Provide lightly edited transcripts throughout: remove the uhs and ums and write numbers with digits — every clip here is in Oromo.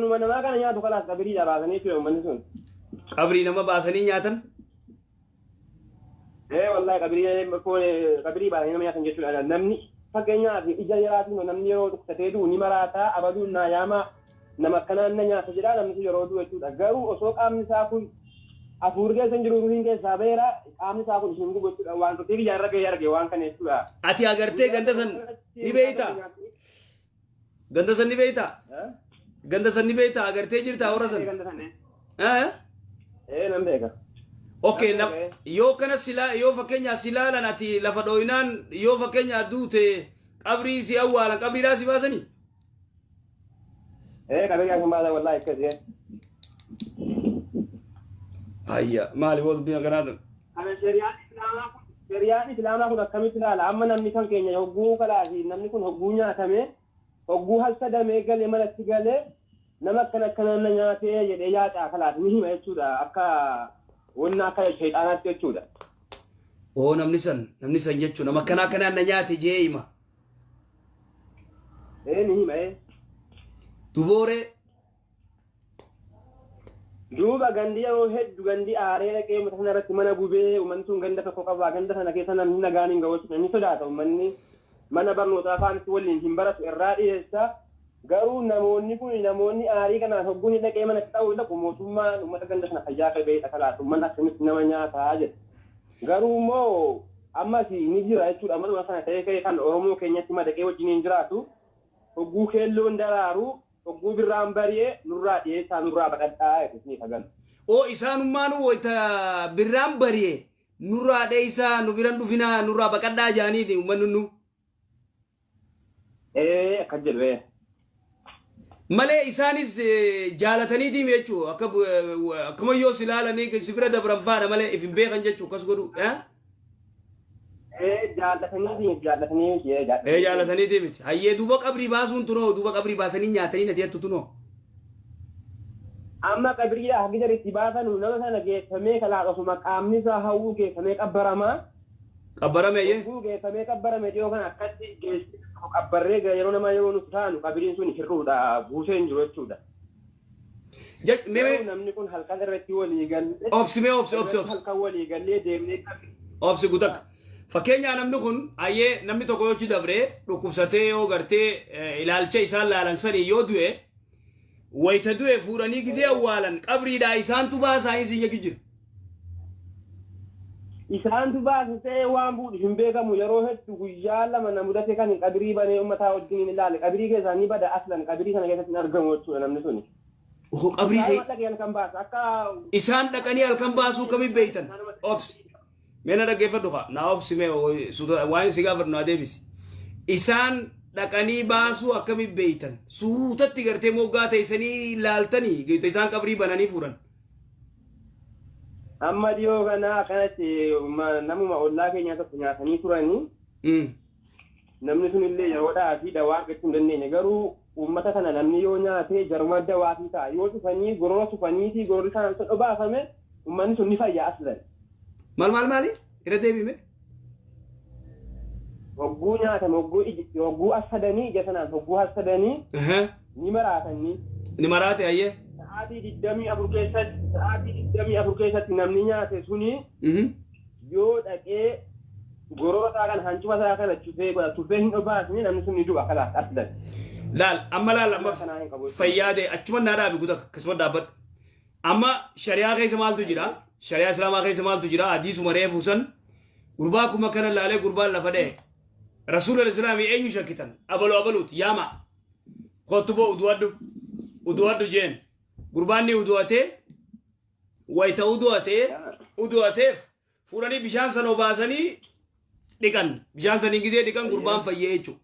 foon mana maa kana nyaatu kalaas qabrii baasanii ture uummanni sun. Qabrii nama baasanii nyaatan? Wallahi qabrii baasanii nama nyaatan jechuudha. Namni fakkeenyaaf ija jiraatiin namni yeroo dhukkatee du'u ni maraataa abaduun naa yaama nama akkanaan na nyaata jedhaa namni yeroo du'u jechuudha. Garuu osoo qaamni isaa kun afuur keessa hin jiru hin keessaa beera qaamni isaa kun hin gubu jechuudha. Waan tokko biyya arge waan kana jechuudha. Ati agartee ganda san ni beeyta? Ganda san ni beeyta? Ganda san ni beeyta agartee jirta warra san? Nan beeka. Okay, yoo kana sila yoo fakkeenya silaalan ati lafa dhooyinaan yoo fakkeenya duute qabrii si awwaalan qabriidhaa si baasanii? Qabriidhaa si baasan wallahi akkasii. Hayya maali booduu biyya kanaatu? Shari'aan islaamaa kun akkamitti ilaala? Amma namni kan keenya hogguu kalaati namni kun hogguu nyaatame hogguu halsadamee galee malatti galee nama akkanaan na nyaatee jedhee yaacaa kalaati ni hima jechuudha akka wanna akka shayxaanaatti jechuudha. Namni san jechuun nama akkanaan na nyaate jee hima. Ni hima Dubooree. Duuba gandi yeroo hedduu gandi aaree dhaqee uummata sana irratti mana gubee uummanni sun ganda tokko qabaa ganda sana keessa namni nagaan hin ga'u ni sodaata uummanni mana barnootaa afaanitti waliin hin baratu irraa dhiyeessa. Garuu namoonni kun namoonni aarii kanaan hogguun dhaqee mana ta'uu dhaqu mootummaan uummata ganda sana fayyaa qabee dhaqalaatu uummanni akkamitti nama nyaataa jedha. Garuu immoo ammas ni jira jechuudha manuma sana ta'ee kan Oromoo keenyatti madaqee wajjin hin jiraatu hogguu keelloon daraaru hogguu birraan bari'ee nurraa dhiyeessaa nurraa baqadhaa jedhanii sagan. Isaanummaanuu wayita birraan bari'ee nurraa dheessaa nu biran dhufinaa nurraa baqadhaa jaaniiti uummanni nu. Akkas jedhu. Malee isaanis jaalataniitiin jechuudha akkuma yoo si ilaalanii si bira dabran faana malee if hin beekan jechuudha akkas godhu. Jaalataniitiin miti. Hayyee duuba qabrii baasuun tunoo duuba qabrii baasanii nyaatanii nati jettu tunoo. Amma qabriidhaa hagi jaritti baasanu nama sana geeffamee kalaaqasuma qaamni isaa hawwuu geeffamee qabbaramaa. Qabbarame yee. Hawwuu geeffamee qabbarame dhiyoo kana akkatti geessu. Qabbarree yeroo nama yeroo nuti taanu qabriin sun hir'uudha buusee hin jiru jechuudha. Namni kun halkan irratti walii galee. Obsi. Halkan walii galee deemnee. Obsi guutak. Fakkeenyaa namni kun ayyee namni tokko yoo dabree dhukkubsatee yoo gartee ilaalcha isaan laalan sanii yoo du'e wayita du'e fuudhanii gizee awwaalan qabriidhaa isaantu baasaa hin siyya jiru. Isaan baasisee waan buudhu hin beekamu yeroo hedduu guyyaa lama na mudate kan qabrii banee uummataa wajjin hin ilaale qabrii keessaa ni bada aslan qabrii sana keessatti hin argamu jechuudha namni suni. Qabrii isaan dhaqanii halkan baasuu kamiin beeytan? Obsi. Meena dhaggeeffadhu haa naa obsi mee waan si gaafadhu naa deebisi. Isaan dhaqanii baasuu akkamiin beeytan? Suutatti gartee moggaa teessanii ilaaltanii isaan qabrii bananii fuudhan. Amma dhiyoo kana akkanatti namuma ollaa keenya tokko nyaatanii turanii namni sun illee yeroodhaa fi dawaa argachuu hin dandeenye garuu uummata kana namni yoo nyaatee jaruma dawaa fi ta'a yoo tufanii gorora tufanii fi gororri sana sun obaafame uummanni sun ni fayyaa aslan. Maali? Irra deebime? Hogguu nyaatame hogguu assadanii ija sanaan hogguu assadanii ni maraatanii. Ni maraate ayyee. Sa'aatii 24 keessatti namni nyaate suni yoo dhaqee gorora isaa kana hancufa isaa kana tufee hin obaasne namni sun ni du'a kalaas aslan. Laal amma fayyaade achuma naa dhaabi guutaa akkasuma dhaabbadhu. Amma shari'aa keessa maaltu jira? Shari'aa islaamaa keessa maaltu jira? Hadiisuma reefu san gurbaa kuma kana laalee gurbaan lafa dha'e. Rasuula islaamii eenyu shakkitan? Abaluuti yaama. Kottu boo uduwadhu jeen. Gurbaan ni uduwatee wayita uduwateef fuudhanii bishaan sana obaasanii dhiqan. Bishaan sanii gizee dhiqan gurbaan fayyee jechuudha.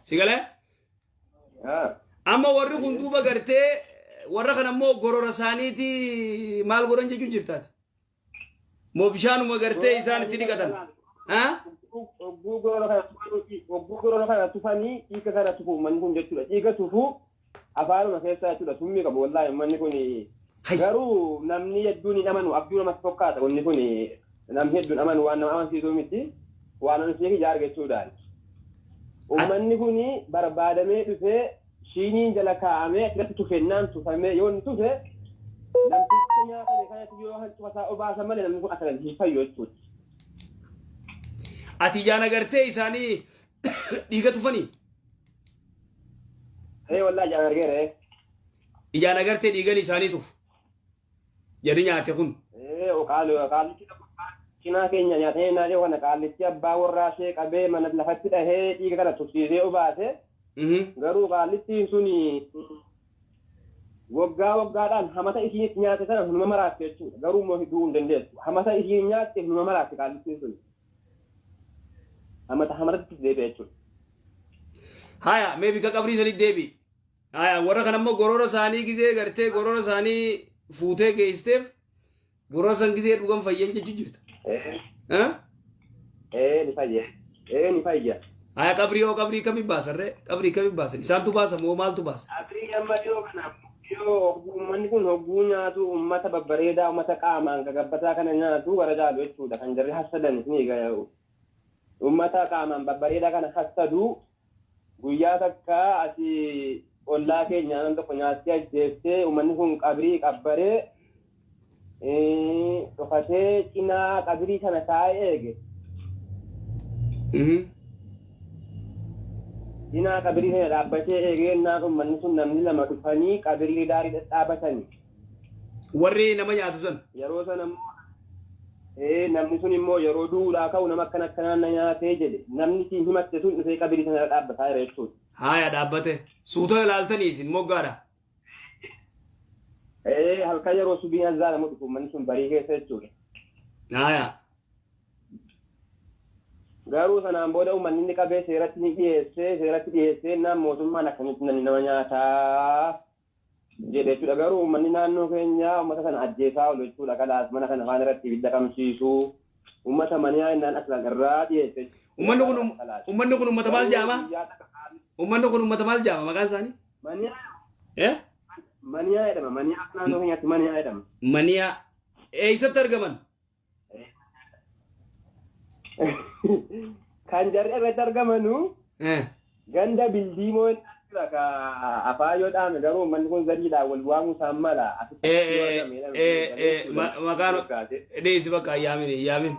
Si galee? Amma warri kun duuba gartee warra kan ammoo gorora isaaniiti maal godhan jechuun jirtaati. Moo bishaanuma gartee isaan itti dhiqatan. Hogguu gorora kana tufanii dhiiga kana tufu manni kun jechuudha. Dhiiga tufu afaanuma keessaa jechuudha. Summii qabu wallaahi manni kun garuu namni hedduun hin amanu abduu namatti fakkaata wanni kun namni hedduun amanu waan nama amansiisuu miti waan amansiisee ijaa argachuudhaan. Uummanni kun barbaadamee dhufee shiniin jala kaa'amee irratti tufennaan tufamee yoo inni tufe namticha nyaatame kanatti yoo hantufataa obaasan malee namni kun akkan hin fayyu jechuudha. Ati ijaan agartee isaanii dhiiga tufanii? Wallaahi ijaan argeera. Ijaan agartee dhiigan isaanii tufu. Jarri nyaate kun. Qaallichi cinaa keenya nyaatanii naannoo kana qaallichi abbaa warraa ishee qabee mana lafatti dhahee dhiiga kana tufsiisee obaase. Garuu qaallichi suni waggaadhaan hamata isiinitti nyaate sana hunuma maraatti jechuudha. Garuu immoo hidhuu hin dandeessu. Hamata isiin nyaatte hunuma maraatti qaallichi suni. Hamatatti deebi'e jechuudha. Haya, mee bika qabrii sanitti deebi. Haya, warra kan ammoo gorora isaanii gizee gartee gorora isaanii fuutee geessisteef gorora san gizee dhugan fayyan jechuu jirta. Ni fayya. Ni fayya. Haya, qabrii kamiin baasarree? Qabrii kamiin baasan? Isaantu baasa moo maaltu baasa? Qabrii amma dhiyoo kana yoo uummanni kun hogguu nyaatu uummata babbareedaa uummata qaamaan gagabbataa kana nyaatu warra jaalu jechuudha. Kan jarri hassadan ni egaa ummata qaamaan babbareedaa kana hassadu guyyaa takka asii ollaa keenya nan tokko nyaatti ajjeeftee uummanni kun qabrii qabbaree dhokatee cinaa qabrii kana taa'ee eege. Cinaa qabrii kana dhaabbatee eegennaan uummanni sun namni lama dhufanii qabrii daarii dhadhaabatanii. Warri nama nyaatu san. Yeroo san ammoo namni sun immoo yeroo duudhaa ka'u nama akkanaan na nyaatee jedhe namni siin himatte sun dhufee qabrii sana dhaabbataa jira jechuudha. Haya dhaabbate suuta ilaaltanii isin moggaadha. Halkan yeroo subiin azzaalamu dhufu manni sun barii keessa jechuudha. Haya. Garuu sanaan booda uummanni inni qabee seeratti dhiyeessee naan mootummaan akkamitti namni nama nyaataa jedhe jechuudha. Garuu uummanni naannoo keenyaa uummata kana ajjeesaa oolu jechuudha. Kalaas mana kana afaan irratti ibidda qabsiisuu uummata maniyaa innaan aslaan irraa dhiyeesse. Uummanni kun uummata maal jedhama? Uummanni kun uummata maal jedhama maqaan isaanii? Maniyaa. Maniyaa jedhama. Maniyaa naannoo keenyaatti maniyaa jedhama. Maniyaa. Eessatti argaman? Kan jarri irratti argamanu ganda bildiimoo afaan yoo dhaame garuu uummanni kun zariidhaan wal waamuu isaan mala. Maqaan dheessi bakka yaamin.